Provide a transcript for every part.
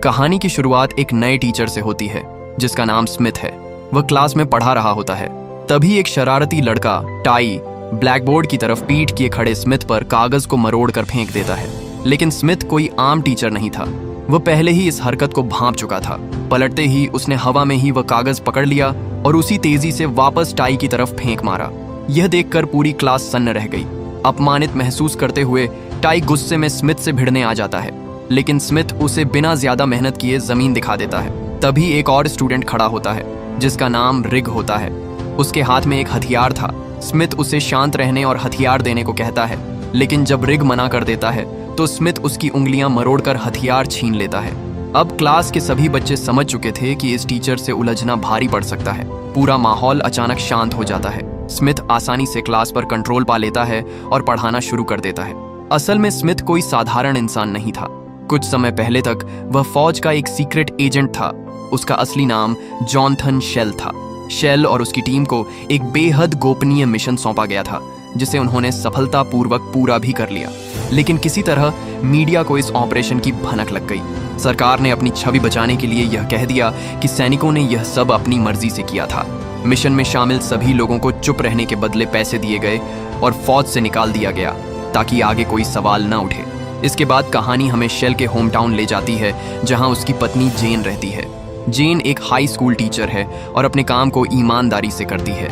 कहानी की शुरुआत एक नए टीचर से होती है जिसका नाम स्मिथ है। वह क्लास में पढ़ा रहा होता है। तभी एक शरारती लड़का टाई ब्लैकबोर्ड की तरफ पीठ किए खड़े स्मिथ पर कागज को मरोड़ कर फेंक देता है। लेकिन स्मिथ कोई आम टीचर नहीं था। वह पहले ही इस हरकत को भांप चुका था। पलटते ही उसने हवा में ही वह कागज पकड़ लिया और उसी तेजी से वापस टाई की तरफ फेंक मारा। यह देखकर पूरी क्लास सन्न रह गई। अपमानित महसूस करते हुए टाई गुस्से में स्मिथ से भिड़ने आ जाता है, लेकिन स्मिथ उसे बिना ज्यादा मेहनत किए जमीन दिखा देता है। तभी एक और स्टूडेंट खड़ा होता है जिसका नाम रिग होता है। उसके हाथ में एक हथियार था। स्मिथ उसे शांत रहने और हथियार देने को कहता है, लेकिन जब रिग मना कर देता है तो स्मिथ उसकी उंगलियां मरोड़कर हथियार छीन लेता है। अब क्लास के सभी बच्चे समझ चुके थे कि इस टीचर से उलझना भारी पड़ सकता है। पूरा माहौल अचानक शांत हो जाता है। स्मिथ आसानी से क्लास पर कंट्रोल पा लेता है और पढ़ाना शुरू कर देता है। असल में स्मिथ कोई साधारण इंसान नहीं था। कुछ समय पहले तक वह फौज का एक सीक्रेट एजेंट था। उसका असली नाम जॉनथन शेल था। शेल और उसकी टीम को एक बेहद गोपनीय मिशन सौंपा गया था जिसे उन्होंने सफलतापूर्वक पूरा भी कर लिया। लेकिन किसी तरह मीडिया को इस ऑपरेशन की भनक लग गई। सरकार ने अपनी छवि बचाने के लिए यह कह दिया कि सैनिकों ने यह सब अपनी मर्जी से किया था। मिशन में शामिल सभी लोगों को चुप रहने के बदले पैसे दिए गए और फौज से निकाल दिया गया ताकि आगे कोई सवाल न उठे। इसके बाद कहानी हमें शेल के होम टाउन ले जाती है जहां उसकी पत्नी जेन रहती है। जेन एक हाई स्कूल टीचर है और अपने काम को ईमानदारी से करती है।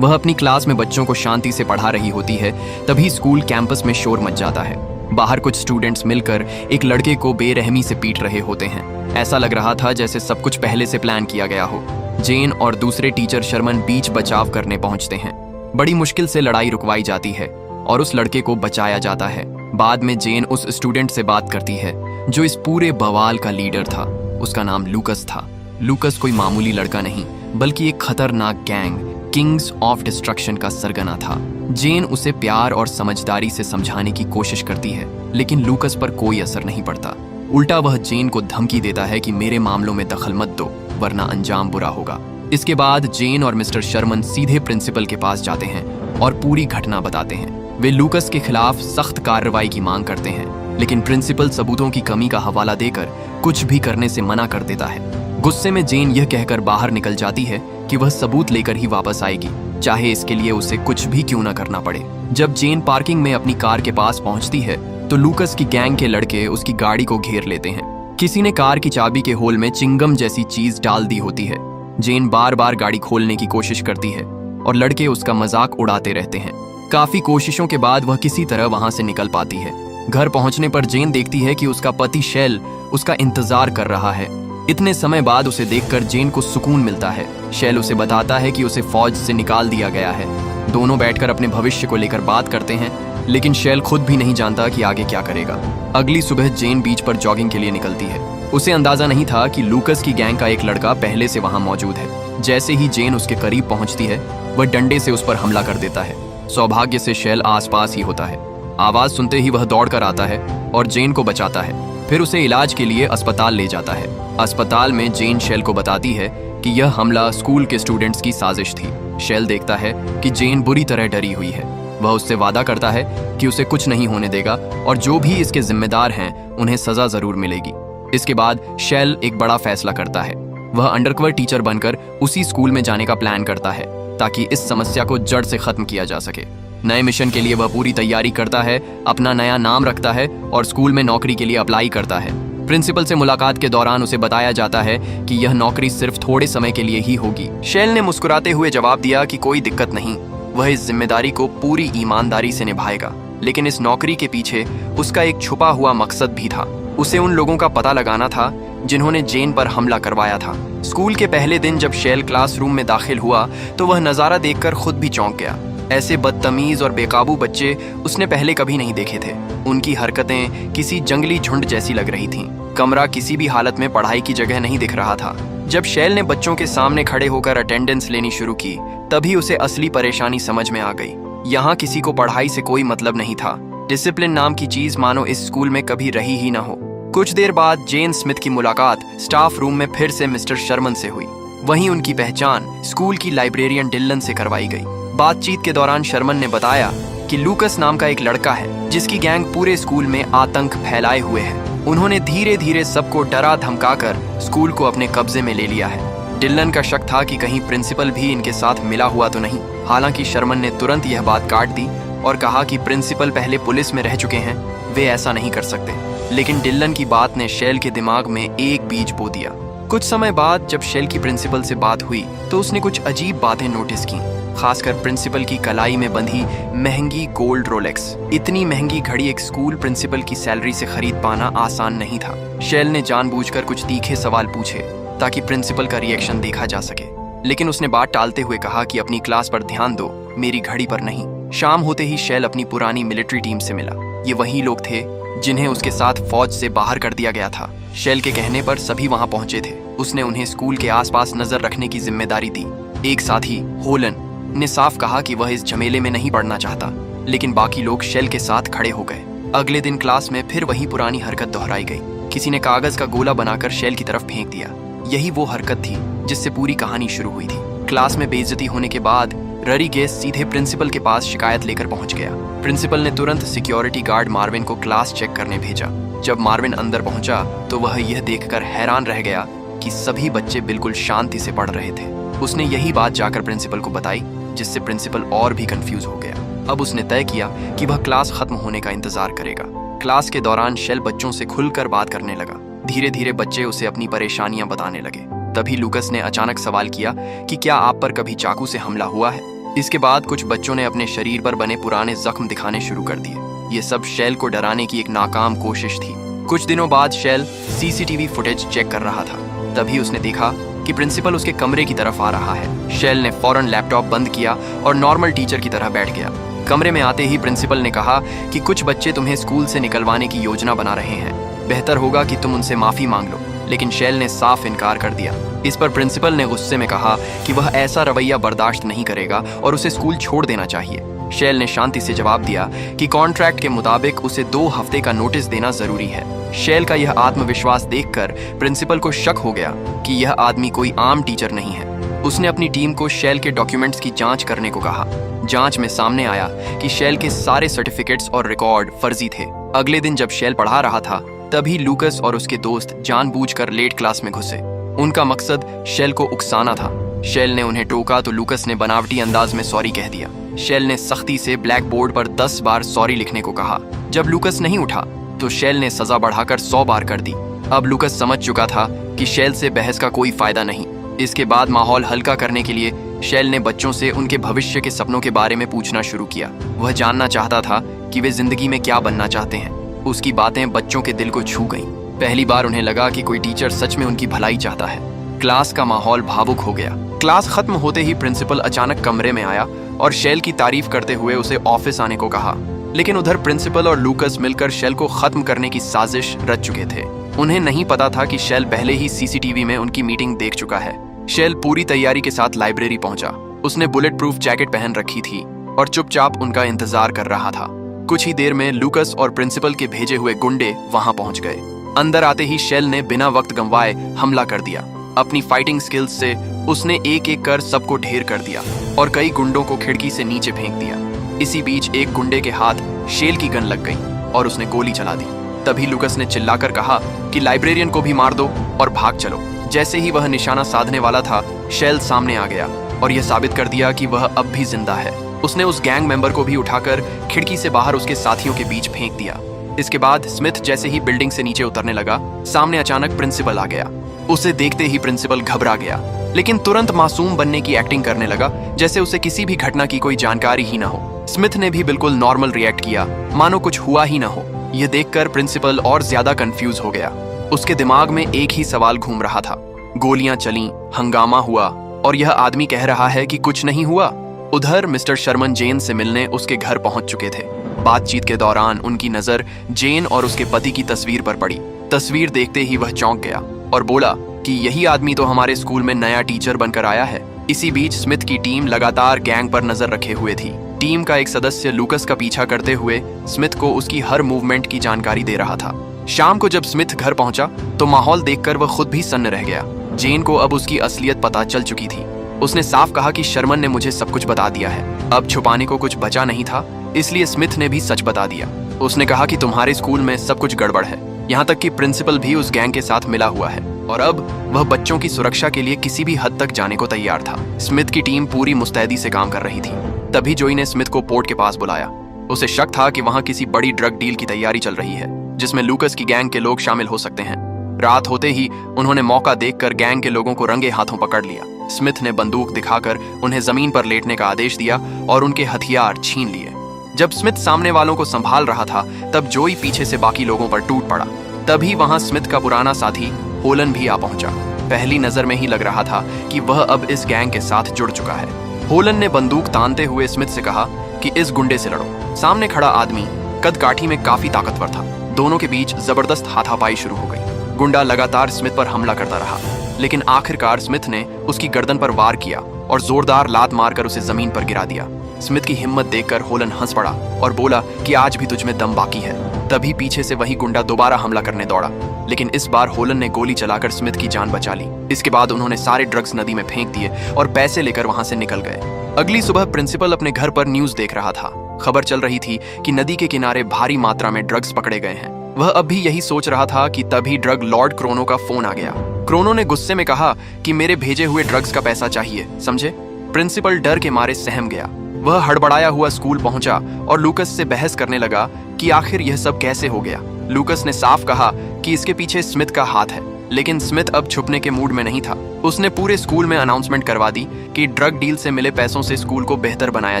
वह अपनी क्लास में बच्चों को शांति से पढ़ा रही होती है। तभी स्कूल कैंपस में शोर मच जाता है। बाहर कुछ स्टूडेंट्स मिलकर एक लड़के को बेरहमी से पीट रहे होते हैं। ऐसा लग रहा था जैसे सब कुछ पहले से प्लान किया गया हो। जेन और दूसरे टीचर शर्मन बीच बचाव करने पहुंचते हैं। बड़ी मुश्किल से लड़ाई रुकवाई जाती है और उस लड़के को बचाया जाता है। बाद में जेन उस स्टूडेंट से बात करती है जो इस पूरे बवाल का लीडर था। उसका नाम लूकस था। लूकस कोई मामूली लड़का नहीं बल्कि एक खतरनाक गैंग किंग्स ऑफ डिस्ट्रक्शन का सरगना था। जेन उसे प्यार और समझदारी से समझाने की कोशिश करती है, लेकिन लूकस पर कोई असर नहीं पड़ता। उल्टा वह जेन को धमकी देता है कि मेरे मामलों में दखल मत दो वरना अंजाम बुरा होगा। इसके बाद जेन और मिस्टर शर्मन सीधे प्रिंसिपल के पास जाते हैं और पूरी घटना बताते हैं। वे लूकस के खिलाफ सख्त कार्रवाई की मांग करते हैं, लेकिन प्रिंसिपल सबूतों की कमी का हवाला देकर कुछ भी करने से मना कर देता है। गुस्से में जेन यह कहकर बाहर निकल जाती है कि वह सबूत लेकर ही वापस आएगी, चाहे इसके लिए उसे कुछ भी क्यों न करना पड़े। जब जेन पार्किंग में अपनी कार के पास पहुंचती है तो लूकस की गैंग के लड़के उसकी गाड़ी को घेर लेते हैं। किसी ने कार की चाबी के होल में चिंगम जैसी चीज डाल दी होती है। जेन बार बार गाड़ी खोलने की कोशिश करती है और लड़के उसका मजाक उड़ाते रहते हैं। काफी कोशिशों के बाद वह किसी तरह वहां से निकल पाती है। घर पहुंचने पर जेन देखती है कि उसका पति शेल उसका इंतजार कर रहा है। इतने समय बाद उसे देखकर जेन को सुकून मिलता है। शेल उसे बताता है कि उसे फौज से निकाल दिया गया है। दोनों बैठकर अपने भविष्य को लेकर बात करते हैं, लेकिन शेल खुद भी नहीं जानता कि आगे क्या करेगा। अगली सुबह जेन बीच पर जॉगिंग के लिए निकलती है। उसे अंदाजा नहीं था कि लूकस की गैंग का एक लड़का पहले से वहां मौजूद है। जैसे ही जेन उसके करीब पहुंचती है वह डंडे से उस पर हमला कर देता है। सौभाग्य से शेल आसपास ही होता है। आवाज सुनते ही वह दौड़कर आता है और जेन को बचाता है। फिर उसे इलाज के लिए अस्पताल ले जाता है। अस्पताल में जेन शेल को बताती है कि यह हमला स्कूल के स्टूडेंट्स की साजिश थी। शेल देखता है कि जेन बुरी तरह डरी हुई है। वह उससे वादा करता है कि उसे कुछ नहीं होने देगा और जो भी इसके जिम्मेदार हैं उन्हें सजा जरूर मिलेगी। इसके बाद शेल एक बड़ा फैसला करता है। वह अंडरकवर टीचर बनकर उसी स्कूल में जाने का प्लान करता है ताकि इस समस्या को जड़ से खत्म किया जा सके। नए मिशन के लिए वह पूरी तैयारी करता है, अपना नया नाम रखता है और स्कूल में नौकरी के लिए अप्लाई करता है। प्रिंसिपल से मुलाकात के दौरान उसे बताया जाता है कि यह नौकरी सिर्फ थोड़े समय के लिए ही होगी। शेल ने मुस्कुराते हुए जवाब दिया कि कोई दिक्कत नहीं, वह इस जिम्मेदारी को पूरी ईमानदारी से निभाएगा। लेकिन इस नौकरी के पीछे उसका एक छुपा हुआ मकसद भी था। उसे उन लोगों का पता लगाना था जिन्होंने जेन पर हमला करवाया था। स्कूल के पहले दिन जब शेल क्लासरूम में दाखिल हुआ तो वह नज़ारा देखकर खुद भी चौंक गया। ऐसे बदतमीज और बेकाबू बच्चे उसने पहले कभी नहीं देखे थे। उनकी हरकतें किसी जंगली झुंड जैसी लग रही थीं। कमरा किसी भी हालत में पढ़ाई की जगह नहीं दिख रहा था। जब शेल ने बच्चों के सामने खड़े होकर अटेंडेंस लेनी शुरू की तभी उसे असली परेशानी समझ में आ गई। यहाँ किसी को पढ़ाई से कोई मतलब नहीं था। डिसिप्लिन नाम की चीज मानो इस स्कूल में कभी रही ही ना हो। कुछ देर बाद जेन स्मिथ की मुलाकात स्टाफ रूम में फिर से मिस्टर शर्मन से हुई। वहीं उनकी पहचान स्कूल की लाइब्रेरियन डिल्लन से करवाई गई। बातचीत के दौरान शर्मन ने बताया कि लूकस नाम का एक लड़का है जिसकी गैंग पूरे स्कूल में आतंक फैलाए हुए है। उन्होंने धीरे धीरे सबको डरा धमकाकर स्कूल को अपने कब्जे में ले लिया है। डिलन का शक था कि कहीं प्रिंसिपल भी इनके साथ मिला हुआ तो नहीं। हालांकि शर्मन ने तुरंत यह बात काट दी और कहा कि प्रिंसिपल पहले पुलिस में रह चुके हैं, वे ऐसा नहीं कर सकते। लेकिन डिलन की बात ने शैल के दिमाग में एक बीज बो दिया। कुछ समय बाद जब शैल की प्रिंसिपल से बात हुई तो उसने कुछ अजीब बातें नोटिस की, खासकर प्रिंसिपल की कलाई में बंधी महंगी गोल्ड रोलेक्स। इतनी महंगी घड़ी एक स्कूल प्रिंसिपल की सैलरी से खरीद पाना आसान नहीं था। शैल ने जानबूझकर कुछ तीखे सवाल पूछे ताकि प्रिंसिपल का रिएक्शन देखा जा सके, लेकिन उसने बात टालते हुए कहा कि अपनी क्लास पर ध्यान दो, मेरी घड़ी पर नहीं। शाम होते ही शैल अपनी पुरानी मिलिट्री टीम से मिला। ये वही लोग थे जिन्हें उसके साथ फौज से बाहर कर दिया गया था। शैल के कहने पर सभी वहां पहुंचे थे। उसने उन्हें स्कूल के आसपास नजर रखने की जिम्मेदारी दी। एक साथी होलन ने साफ कहा कि वह इस झमेले में नहीं पड़ना चाहता, लेकिन बाकी लोग शैल के साथ खड़े हो गए। अगले दिन क्लास में फिर वही पुरानी हरकत दोहराई गई। किसी ने कागज का गोला बनाकर शैल की तरफ फेंक दिया। यही वो हरकत थी जिससे पूरी कहानी शुरू हुई थी। क्लास में बेइज्जती होने के बाद ररी गेस सीधे प्रिंसिपल के पास शिकायत लेकर पहुंच गया। प्रिंसिपल ने तुरंत सिक्योरिटी गार्ड मार्विन को क्लास चेक करने भेजा। जब मार्विन अंदर पहुंचा तो वह यह देखकर हैरान रह गया कि सभी बच्चे बिल्कुल शांति से पढ़ रहे थे। उसने यही बात जाकर प्रिंसिपल को बताई, जिससे प्रिंसिपल और भी कंफ्यूज हो गया। अब उसने तय किया कि वह क्लास खत्म होने का इंतजार करेगा। क्लास के दौरान शैल बच्चों से खुलकर बात करने लगा। धीरे धीरे बच्चे उसे अपनी परेशानियां बताने लगे। तभी लूकस ने अचानक सवाल किया कि क्या आप पर कभी चाकू से हमला हुआ है। इसके बाद कुछ बच्चों ने अपने शरीर पर बने पुराने जख्म दिखाने शुरू कर दिए। ये सब शैल को डराने की एक नाकाम कोशिश थी। कुछ दिनों बाद शैल सीसीटीवी फुटेज चेक कर रहा था। तभी उसने देखा कि प्रिंसिपल उसके कमरे की तरफ आ रहा है। शैल ने फौरन लैपटॉप बंद किया और नॉर्मल टीचर की तरह बैठ गया। कमरे में आते ही प्रिंसिपल ने कहा कि कुछ बच्चे तुम्हें स्कूल से निकलवाने की योजना बना रहे हैं, बेहतर होगा कि तुम उनसे माफी मांग लो। लेकिन शैल ने साफ इनकार कर दिया। इस पर प्रिंसिपल ने गुस्से में कहा कि वह ऐसा रवैया बर्दाश्त नहीं करेगा और उसे स्कूल छोड़ देना चाहिए। शैल ने शांति से जवाब दिया कि कॉन्ट्रैक्ट के मुताबिक उसे 2 हफ्ते का नोटिस देना जरूरी है। शैल का यह आत्मविश्वास देखकर प्रिंसिपल को शक हो गया कि यह आदमी कोई आम टीचर नहीं है। उसने अपनी टीम को शैल के डॉक्यूमेंट्स की जांच करने को कहा। जांच में सामने आया कि शैल के सारे सर्टिफिकेट्स और रिकॉर्ड फर्जी थे। अगले दिन जब शैल पढ़ा रहा था तभी लूकस और उसके दोस्त जानबूझकर लेट क्लास में घुसे। उनका मकसद शैल को उकसाना था। शैल ने उन्हें टोका तो लूकस ने बनावटी अंदाज में सॉरी कह दिया। शैल ने सख्ती से ब्लैक बोर्ड पर 10 बार सॉरी लिखने को कहा। जब लूकस नहीं उठा तो शैल ने सजा बढ़ाकर 100 बार कर दी। अब लूकस समझ चुका था कि शैल से बहस का कोई फायदा नहीं। इसके बाद माहौल हल्का करने के लिए शैल ने बच्चों से उनके भविष्य के सपनों के बारे में पूछना शुरू किया। वह जानना चाहता था कि वे जिंदगी में क्या बनना चाहते हैं। उसकी बातें बच्चों के दिल को छू गईं। पहली बार उन्हें लगा कि कोई टीचर सच में उनकी भलाई चाहता है। क्लास का माहौल भावुक हो गया। क्लास खत्म होते ही प्रिंसिपल अचानक कमरे में आया और शैल की तारीफ करते हुए उसे ऑफिस आने को कहा। लेकिन उधर प्रिंसिपल और लूकस मिलकर शैल को खत्म करने की साजिश रच चुके थे। उन्हें नहीं पता था कि शैल पहले ही सीसीटीवी में उनकी मीटिंग देख चुका है। शैल पूरी तैयारी के साथ लाइब्रेरी पहुंचा। उसने बुलेट प्रूफ जैकेट पहन रखी थी और चुपचाप उनका इंतजार कर रहा था। कुछ ही देर में लूकस और प्रिंसिपल के भेजे हुए गुंडे वहां पहुंच गए। अंदर आते ही शैल ने बिना वक्त गंवाए हमला कर दिया। अपनी फाइटिंग स्किल्स से उसने एक एक कर सबको ढेर कर दिया और कई गुंडों को खिड़की से नीचे फेंक दिया। इसी बीच एक गुंडे के हाथ शैल की गन लग गई और उसने गोली चला दी। तभी लूकस ने चिल्लाकर कहा कि लाइब्रेरियन को भी मार दो और भाग चलो। जैसे ही वह निशाना साधने वाला था, शैल सामने आ गया और यह साबित कर दिया कि वह अब भी जिंदा है। उसने उस गैंग मेंबर को भी उठाकर खिड़की से बाहर उसके साथियों के बीच फेंक दिया। इसके बाद स्मिथ जैसे ही बिल्डिंग से नीचे उतरने लगा, सामने अचानक प्रिंसिपल आ गया। उसे देखते ही प्रिंसिपल घबरा गया, लेकिन तुरंत मासूम बनने की एक्टिंग करने लगा, जैसे उसे किसी भी घटना की कोई जानकारी ही ना हो। स्मिथ ने भी बिल्कुल नॉर्मल रिएक्ट किया, मानो कुछ हुआ ही ना हो। यह देखकर प्रिंसिपल और ज्यादा कंफ्यूज हो गया। उसके दिमाग में एक ही सवाल घूम रहा था। गोलियां चलीं, हंगामा हुआ और यह आदमी कह रहा है कि कुछ नहीं हुआ। उधर मिस्टर शर्मन जेन से मिलने उसके घर पहुंच चुके थे। बातचीत के दौरान उनकी नजर जेन और उसके पति की तस्वीर पर पड़ी। तस्वीर देखते ही वह चौंक गया और बोला कि यही आदमी तो हमारे स्कूल में नया टीचर बनकर आया है। इसी बीच स्मिथ की टीम लगातार गैंग पर नजर रखे हुए थी। टीम का एक सदस्य लूकस का पीछा करते हुए स्मिथ को उसकी हर मूवमेंट की जानकारी दे रहा था। शाम को जब स्मिथ घर पहुंचा तो माहौल देखकर वह खुद भी सन्न रह गया। जेन को अब उसकी असलियत पता चल चुकी थी। उसने साफ कहा कि शर्मन ने मुझे सब कुछ बता दिया है। अब छुपाने को कुछ बचा नहीं था, इसलिए स्मिथ ने भी सच बता दिया। उसने कहा कि तुम्हारे स्कूल में सब कुछ गड़बड़ है। यहाँ तक कि प्रिंसिपल भी उस गैंग के साथ मिला हुआ है और अब वह बच्चों की सुरक्षा के लिए किसी भी हद तक जाने को तैयार था। स्मिथ की टीम पूरी मुस्तैदी से काम कर रही थी। तभी जोई ने स्मिथ को पोर्ट के पास बुलाया। उसे शक था कि वहां किसी बड़ी ड्रग डील की तैयारी चल रही है जिसमें लूकस की गैंग के लोग शामिल हो सकते हैं। रात होते ही उन्होंने मौका देखकर गैंग के लोगों को रंगे हाथों पकड़ लिया। स्मिथ ने बंदूक दिखाकर उन्हें जमीन पर लेटने का आदेश दिया और उनके हथियार छीन लिए। जब स्मिथ सामने वालों को संभाल रहा था तब जोई पीछे से बाकी लोगों पर टूट पड़ा। तभी वहां स्मिथ का पुराना साथी होलन भी आ पहुंचा। पहली नजर में ही लग रहा था कि वह अब इस गैंग के साथ जुड़ चुका है। होलन ने बंदूक तानते हुए स्मिथ से कहा कि इस गुंडे से लड़ो। सामने खड़ा आदमी कद काठी में काफी ताकतवर था। दोनों के बीच जबरदस्त हाथापाई शुरू हो गई। गुंडा लगातार स्मिथ पर हमला करता रहा, लेकिन आखिरकार स्मिथ ने उसकी गर्दन पर वार किया और जोरदार लात मारकर उसे जमीन पर गिरा दिया। स्मिथ की हिम्मत देखकर होलन हंस पड़ा और बोला कि आज भी तुझ में दम बाकी है। तभी पीछे से वही गुंडा दोबारा हमला करने दौड़ा, लेकिन इस बार होलन ने गोली चलाकर स्मिथ की जान बचा ली। इसके बाद उन्होंने सारे ड्रग्स नदी में फेंक दिए और पैसे लेकर वहां से निकल गए। अगली सुबह प्रिंसिपल अपने घर पर न्यूज देख रहा था। खबर चल रही थी कि नदी के किनारे भारी मात्रा में ड्रग्स पकड़े गए हैं। वह अब भी यही सोच रहा था कि तभी ड्रग लॉर्ड क्रोनो का फोन आ गया। क्रोनो ने गुस्से में कहा कि मेरे भेजे हुए ड्रग्स का पैसा चाहिए, समझे? प्रिंसिपल डर के मारे सहम गया। वह हड़बड़ाया हुआ स्कूल पहुंचा और लूकस से बहस करने लगा कि आखिर यह सब कैसे हो गया। लूकस ने साफ कहा कि इसके पीछे स्मिथ का हाथ है, लेकिन स्मिथ अब छुपने के मूड में नहीं था। उसने पूरे स्कूल में अनाउंसमेंट करवा दी कि ड्रग डील से मिले पैसों से स्कूल को बेहतर बनाया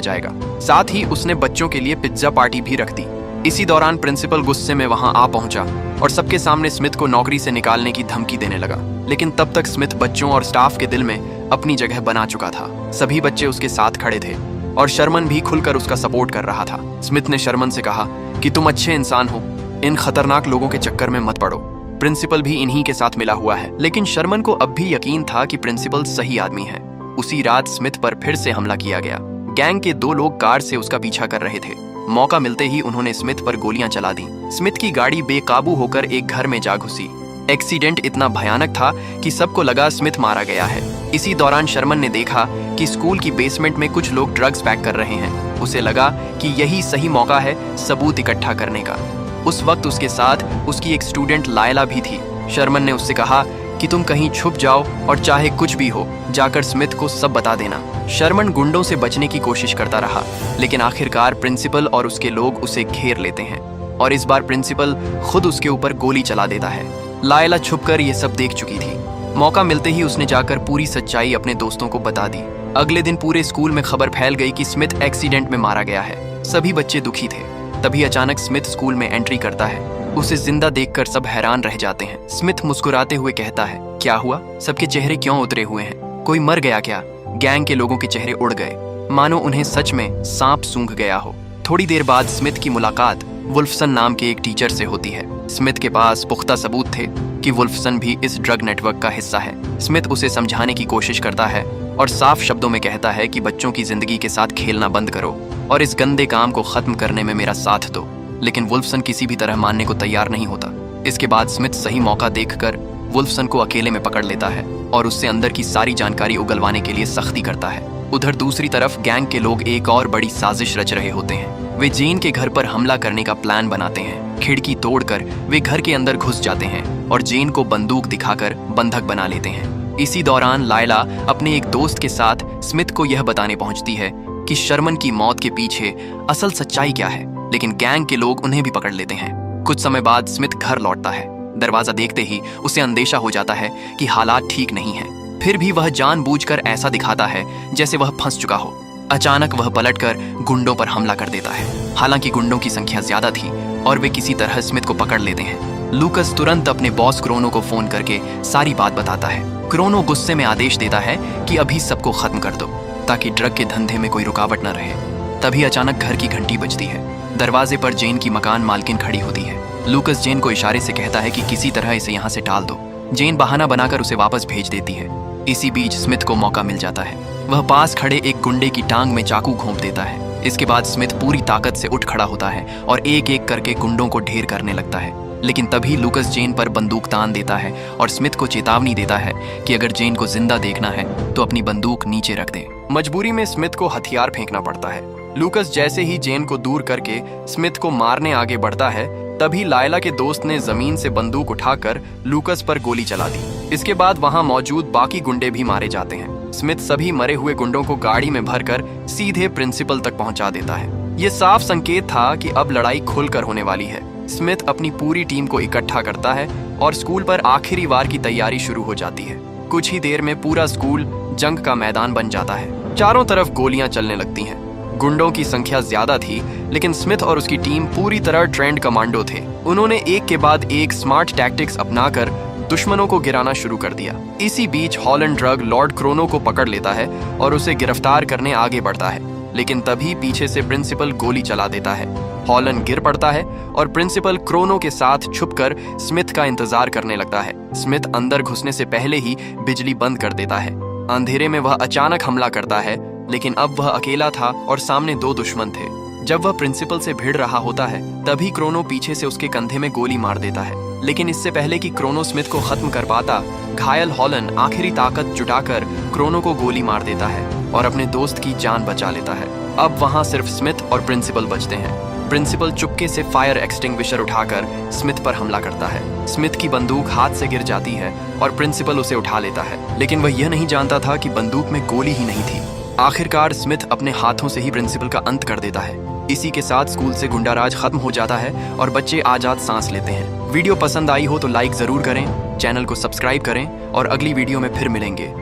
जाएगा। साथ ही उसने बच्चों के लिए पिज्जा पार्टी भी रख दी। इसी दौरान प्रिंसिपल गुस्से में वहां आ पहुंचा और सबके सामने स्मिथ को नौकरी से निकालने की धमकी देने लगा। लेकिन तब तक स्मिथ बच्चों और स्टाफ के दिल में अपनी जगह बना चुका था। सभी बच्चे उसके साथ खड़े थे और शर्मन भी खुलकर उसका सपोर्ट कर रहा था। स्मिथ ने शर्मन से कहा कि तुम अच्छे इंसान हो, इन खतरनाक लोगों के चक्कर में मत पड़ो। प्रिंसिपल भी इन्हीं के साथ मिला हुआ है। लेकिन शर्मन को अब भी यकीन था कि प्रिंसिपल सही आदमी है। उसी रात स्मिथ पर फिर से हमला किया गया। गैंग के 2 लोग कार से उसका पीछा कर रहे थे। मौका मिलते ही उन्होंने स्मिथ पर गोलियां चला दी। स्मिथ की गाड़ी बेकाबू होकर एक घर में जा घुसी। एक्सीडेंट इतना भयानक था कि सबको लगा स्मिथ मारा गया है। इसी दौरान शर्मन ने देखा कि स्कूल की बेसमेंट में कुछ लोग ड्रग्स पैक कर रहे हैं। उसे लगा कि यही सही मौका है सबूत इकट्ठा करने का। उस वक्त उसके साथ उसकी एक स्टूडेंट लायला भी थी। शर्मन ने उससे कहा कि तुम कहीं छुप जाओ और चाहे कुछ भी हो जाकर स्मिथ को सब बता देना। शर्मन गुंडों से बचने की कोशिश करता रहा, लेकिन आखिरकार प्रिंसिपल और उसके लोग उसे घेर लेते हैं और इस बार प्रिंसिपल खुद उसके ऊपर गोली चला देता है। लायला छुपकर ये सब देख चुकी थी। मौका मिलते ही उसने जाकर पूरी सच्चाई अपने दोस्तों को बता दी। अगले दिन पूरे स्कूल में खबर फैल गई कि स्मिथ एक्सीडेंट में मारा गया है। सभी बच्चे दुखी थे। तभी अचानक स्मिथ स्कूल में एंट्री करता है। उसे जिंदा देखकर सब हैरान रह जाते हैं। स्मिथ मुस्कुराते हुए कहता है, क्या हुआ? सबके चेहरे क्यों उतरे हुए हैं? कोई मर गया क्या? गैंग के लोगों के चेहरे उड़ गए, मानो उन्हें सच में सांप सूंघ गया हो। थोड़ी देर बाद स्मिथ की मुलाकात वुल्फसन नाम के एक टीचर से होती है। स्मिथ के पास पुख्ता सबूत थे कि वुल्फसन भी इस ड्रग नेटवर्क का हिस्सा है। स्मिथ उसे समझाने की कोशिश करता है और साफ शब्दों में कहता है कि बच्चों की जिंदगी के साथ खेलना बंद करो और इस गंदे काम को खत्म करने में मेरा साथ दो। लेकिन वुल्फसन किसी भी तरह मानने को तैयार नहीं होता। इसके बाद स्मिथ सही मौका देखकर वुल्फसन को अकेले में पकड़ लेता है और उससे अंदर की सारी जानकारी उगलवाने के लिए सख्ती करता है। उधर दूसरी तरफ गैंग के लोग एक और बड़ी साजिश रच रहे होते हैं। वे जेन के घर पर हमला करने का प्लान बनाते हैं। खिड़की तोड़कर वे घर के अंदर घुस जाते हैं और जेन को बंदूक दिखाकर बंधक बना लेते हैं। इसी दौरान लायला अपने एक दोस्त के साथ स्मिथ को यह बताने पहुंचती है कि शर्मन की मौत के पीछे असल सच्चाई क्या है, लेकिन गैंग के लोग उन्हें भी पकड़ लेते हैं। कुछ समय बाद स्मिथ घर लौटता है। दरवाजा देखते ही उसे अंदेशा हो जाता है कि हालात ठीक नहीं है। फिर भी वह जानबूझकर ऐसा दिखाता है जैसे वह फंस चुका हो। अचानक वह पलटकर गुंडों पर हमला कर देता है। हालांकि गुंडों की संख्या ज्यादा थी और वे किसी तरह स्मिथ को पकड़ लेते हैं। लूकस तुरंत अपने बॉस क्रोनो को फोन करके सारी बात बताता है। क्रोनो गुस्से में आदेश देता है कि अभी सबको खत्म कर दो ताकि ड्रग के धंधे में कोई रुकावट न रहे। तभी अचानक घर की घंटी बजती है। दरवाजे पर जेन की मकान मालकिन खड़ी होती है। लूकस जेन को इशारे से कहता है कि किसी तरह इसे यहाँ से टाल दो। जेन बहाना बनाकर उसे वापस भेज देती है। इसी बीच स्मिथ को मौका मिल जाता है। वह पास खड़े एक गुंडे की टांग में चाकू घोंप देता है। इसके बाद स्मिथ पूरी ताकत से उठ खड़ा होता है और एक एक करके गुंडों को ढेर करने लगता है। लेकिन तभी लूकस जेन पर बंदूक तान देता है और स्मिथ को चेतावनी देता है कि अगर जेन को जिंदा देखना है तो अपनी बंदूक नीचे रख दे। मजबूरी में स्मिथ को हथियार फेंकना पड़ता है। लूकस जैसे ही जेन को दूर करके स्मिथ को मारने आगे बढ़ता है, तभी लायला के दोस्त ने जमीन से बंदूक उठाकर लूकस पर गोली चला दी। इसके बाद वहां मौजूद बाकी गुंडे भी मारे जाते हैं। स्मिथ सभी मरे हुए गुंडों को गाड़ी में भरकर सीधे प्रिंसिपल तक पहुंचा देता है। ये साफ संकेत था कि अब लड़ाई खुलकर होने वाली है। स्मिथ अपनी पूरी टीम को इकट्ठा करता है और स्कूल पर आखिरी वार की तैयारी शुरू हो जाती है। कुछ ही देर में पूरा स्कूल जंग का मैदान बन जाता है। चारों तरफ गोलियां चलने लगती हैं। गुंडों की संख्या ज्यादा थी, लेकिन स्मिथ और उसकी टीम पूरी तरह ट्रेंड कमांडो थे। उन्होंने एक के बाद एक स्मार्ट टैक्टिक्स अपनाकर दुश्मनों को गिराना शुरू कर दिया। इसी बीच हॉलैंड ड्रग लॉर्ड क्रोनो को पकड़ लेता है और उसे गिरफ्तार करने आगे बढ़ता है, लेकिन तभी पीछे से प्रिंसिपल गोली चला देता है। हॉलैंड गिर पड़ता है और प्रिंसिपल क्रोनो के साथ छुपकर स्मिथ का इंतजार करने लगता है। स्मिथ अंदर घुसने से पहले ही बिजली बंद कर देता है। अंधेरे में वह अचानक हमला करता है, लेकिन अब वह अकेला था और सामने 2 दुश्मन थे। जब वह प्रिंसिपल से भिड़ रहा होता है, तभी क्रोनो पीछे से उसके कंधे में गोली मार देता है। लेकिन इससे पहले कि क्रोनो स्मिथ को खत्म कर पाता, घायल हॉलैंड आखिरी ताकत जुटाकर क्रोनो को गोली मार देता है और अपने दोस्त की जान बचा लेता है। अब वहां सिर्फ स्मिथ और प्रिंसिपल बचते हैं। प्रिंसिपल चुपके से फायर एक्सटिंग्विशर उठाकर स्मिथ पर हमला करता है। स्मिथ की बंदूक हाथ से गिर जाती है और प्रिंसिपल उसे उठा लेता है, लेकिन वह यह नहीं जानता था कि बंदूक में गोली ही नहीं थी। आखिरकार स्मिथ अपने हाथों से ही प्रिंसिपल का अंत कर देता है। इसी के साथ स्कूल से गुंडाराज खत्म हो जाता है और बच्चे आजाद सांस लेते हैं। वीडियो पसंद आई हो तो लाइक जरूर करें, चैनल को सब्सक्राइब करें और अगली वीडियो में फिर मिलेंगे।